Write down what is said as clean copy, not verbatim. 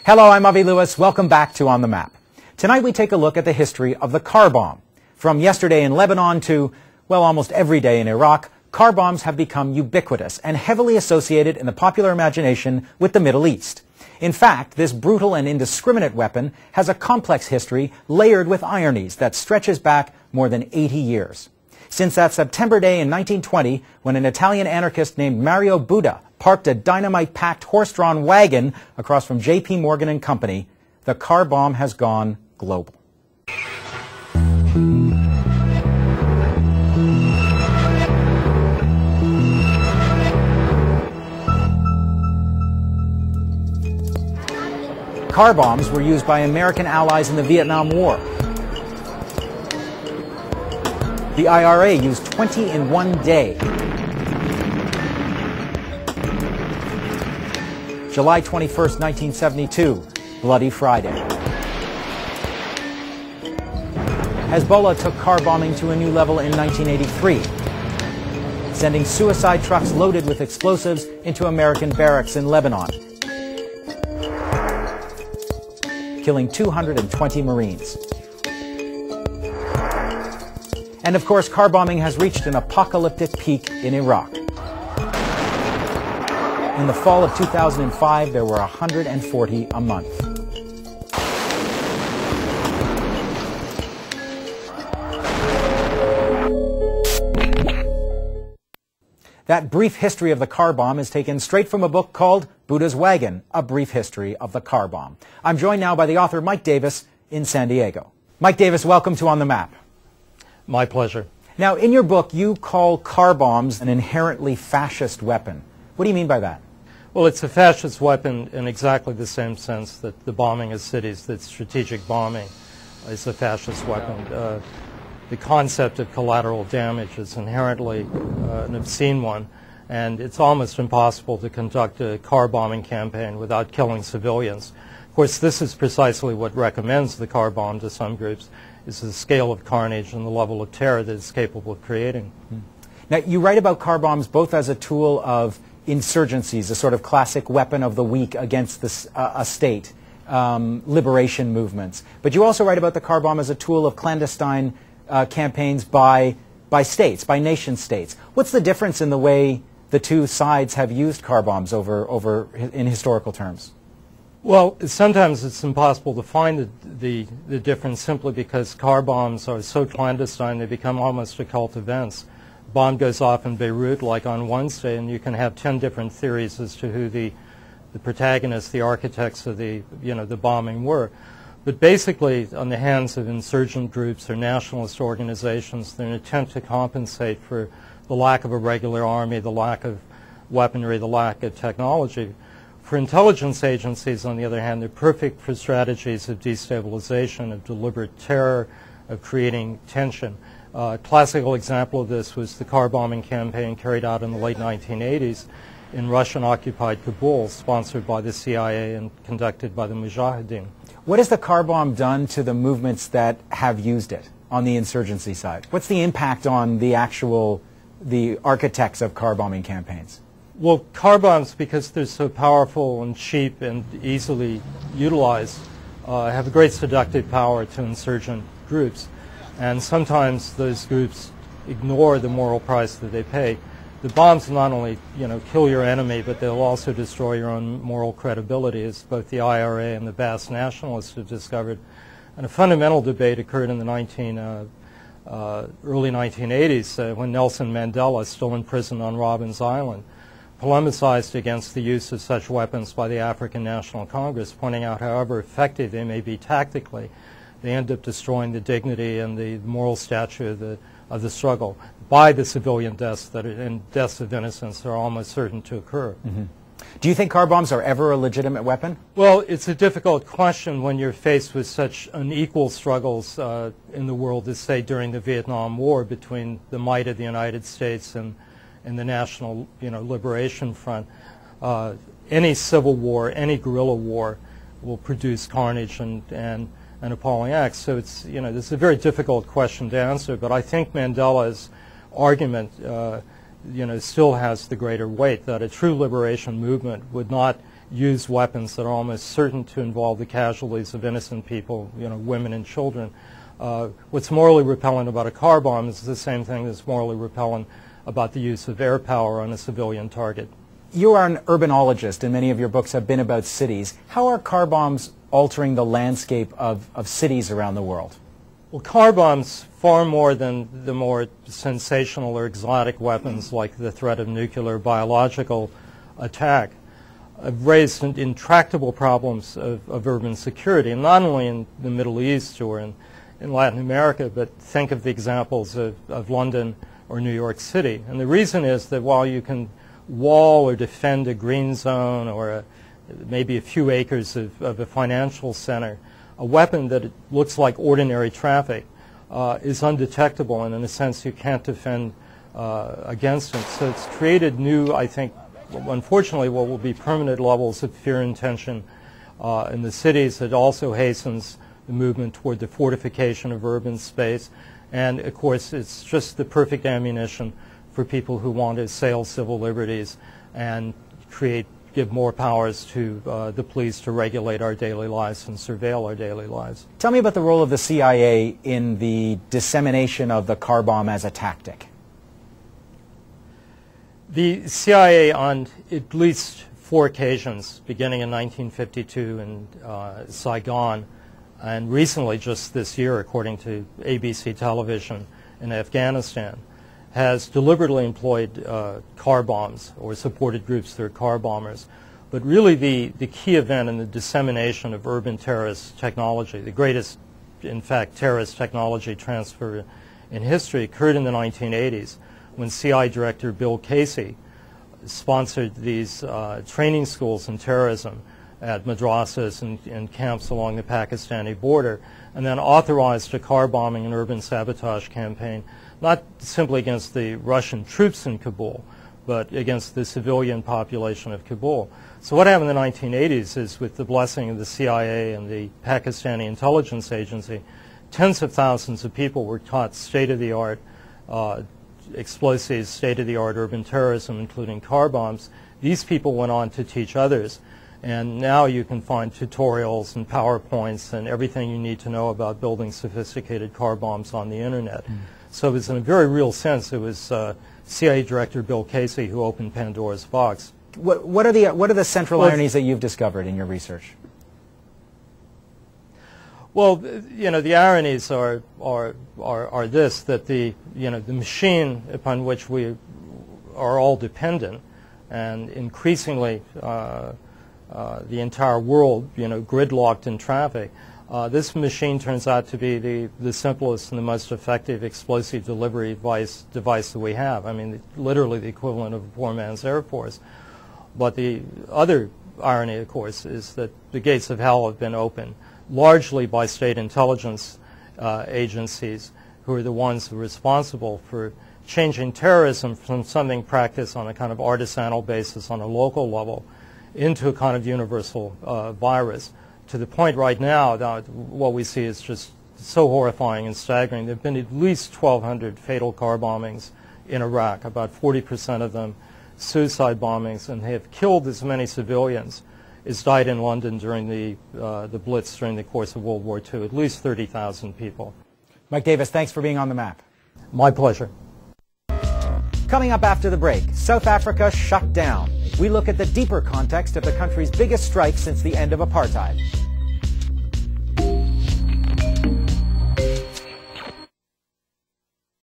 Hello, I'm Avi Lewis. Welcome back to On the Map. Tonight we take a look at the history of the car bomb. From yesterday in Lebanon to, well, almost every day in Iraq, car bombs have become ubiquitous and heavily associated in the popular imagination with the Middle East. In fact, this brutal and indiscriminate weapon has a complex history layered with ironies that stretches back more than 80 years. Since that September day in 1920, when an Italian anarchist named Mario Buda parked a dynamite-packed horse-drawn wagon across from J.P. Morgan and Company, the car bomb has gone global. Car bombs were used by American allies in the Vietnam War. The IRA used 20 in one day. July 21st, 1972, Bloody Friday. Hezbollah took car bombing to a new level in 1983, sending suicide trucks loaded with explosives into American barracks in Lebanon, killing 220 Marines. And of course, car bombing has reached an apocalyptic peak in Iraq. In the fall of 2005, there were 140 a month. That brief history of the car bomb is taken straight from a book called Buda's Wagon, A Brief History of the Car Bomb. I'm joined now by the author Mike Davis in San Diego. Mike Davis, welcome to On the Map. My pleasure. Now, in your book, you call car bombs an inherently fascist weapon. What do you mean by that? Well, it's a fascist weapon in exactly the same sense that the bombing of cities, that strategic bombing is a fascist weapon. The concept of collateral damage is inherently an obscene one, and it's almost impossible to conduct a car bombing campaign without killing civilians. Of course, this is precisely what recommends the car bomb to some groups, is the scale of carnage and the level of terror that it's capable of creating. Now, you write about car bombs both as a tool of insurgencies, a sort of classic weapon of the weak against a state, liberation movements. But you also write about the car bomb as a tool of clandestine campaigns by states, by nation states. What's the difference in the way the two sides have used car bombs in historical terms? Well, sometimes it's impossible to find the difference simply because car bombs are so clandestine they become almost occult events. A bomb goes off in Beirut like on Wednesday, and you can have 10 different theories as to who the protagonists, the architects of the bombing were. But basically, on the hands of insurgent groups or nationalist organizations, they're an attempt to compensate for the lack of a regular army, the lack of weaponry, the lack of technology. For intelligence agencies, on the other hand, they're perfect for strategies of destabilization, of deliberate terror, of creating tension. A classical example of this was the car bombing campaign carried out in the late 1980s in Russian-occupied Kabul, sponsored by the CIA and conducted by the Mujahideen. What has the car bomb done to the movements that have used it on the insurgency side? What's the impact on the architects of car bombing campaigns? Well, car bombs, because they're so powerful and cheap and easily utilized, have a great seductive power to insurgent groups. And sometimes those groups ignore the moral price that they pay. The bombs not only, kill your enemy, but they'll also destroy your own moral credibility, as both the IRA and the Basque nationalists have discovered. And a fundamental debate occurred in the early 1980s when Nelson Mandela, still in prison on Robbins Island, polemicized against the use of such weapons by the African National Congress, pointing out however effective they may be tactically, they end up destroying the dignity and the moral stature of the struggle by the civilian deaths and deaths of innocents that are almost certain to occur. Mm-hmm. Do you think car bombs are ever a legitimate weapon? Well, it's a difficult question when you're faced with such unequal struggles in the world as, say, during the Vietnam War between the might of the United States and the National Liberation Front. Any civil war, any guerrilla war will produce carnage and appalling acts. So it's, this is a very difficult question to answer, but I think Mandela's argument still has the greater weight that a true liberation movement would not use weapons that are almost certain to involve the casualties of innocent people, women and children. What's morally repellent about a car bomb is the same thing that's morally repellent about the use of air power on a civilian target. You are an urbanologist, and many of your books have been about cities. How are car bombs altering the landscape of cities around the world? Well, car bombs, far more than the more sensational or exotic weapons like the threat of nuclear or biological attack, have raised intractable problems of urban security, and not only in the Middle East or in Latin America, but think of the examples of London or New York City. And the reason is that while you can wall or defend a green zone or maybe a few acres of a financial center, a weapon that looks like ordinary traffic is undetectable, and in a sense you can't defend against it. So it's created new, I think, unfortunately, what will be permanent levels of fear and tension in the cities. It also hastens the movement toward the fortification of urban space. And, of course, it's just the perfect ammunition for people who want to assail civil liberties and give more powers to the police to regulate our daily lives and surveil our daily lives. Tell me about the role of the CIA in the dissemination of the car bomb as a tactic. The CIA, on at least 4 occasions, beginning in 1952 in Saigon, and recently just this year, according to ABC television in Afghanistan, has deliberately employed car bombs or supported groups that are car bombers. But really the key event in the dissemination of urban terrorist technology, the greatest, in fact, terrorist technology transfer in history, occurred in the 1980s when CIA Director Bill Casey sponsored these training schools in terrorism at madrasas and camps along the Pakistani border, and then authorized a car bombing and urban sabotage campaign, not simply against the Russian troops in Kabul, but against the civilian population of Kabul. So what happened in the 1980s is, with the blessing of the CIA and the Pakistani intelligence agency, tens of thousands of people were taught state-of-the-art explosives, state-of-the-art urban terrorism, including car bombs. These people went on to teach others. And now you can find tutorials and PowerPoints and everything you need to know about building sophisticated car bombs on the internet. So it was, in a very real sense, it was CIA Director Bill Casey who opened Pandora's box. What are the central ironies that you've discovered in your research? Well, the ironies are this, that the machine upon which we are all dependent, and increasingly the entire world, gridlocked in traffic, this machine turns out to be the simplest and the most effective explosive delivery device that we have. I mean, literally the equivalent of a poor man's Air Force. But the other irony, of course, is that the gates of hell have been opened largely by state intelligence agencies, who are the ones who are responsible for changing terrorism from something practiced on a kind of artisanal basis on a local level into a kind of universal virus, to the point right now that what we see is just so horrifying and staggering. There have been at least 1,200 fatal car bombings in Iraq, about 40% of them suicide bombings, and they have killed as many civilians as died in London during the Blitz during the course of World War II, at least 30,000 people. Mike Davis, thanks for being on The Map. My pleasure. Coming up after the break, South Africa shut down. We look at the deeper context of the country's biggest strike since the end of apartheid.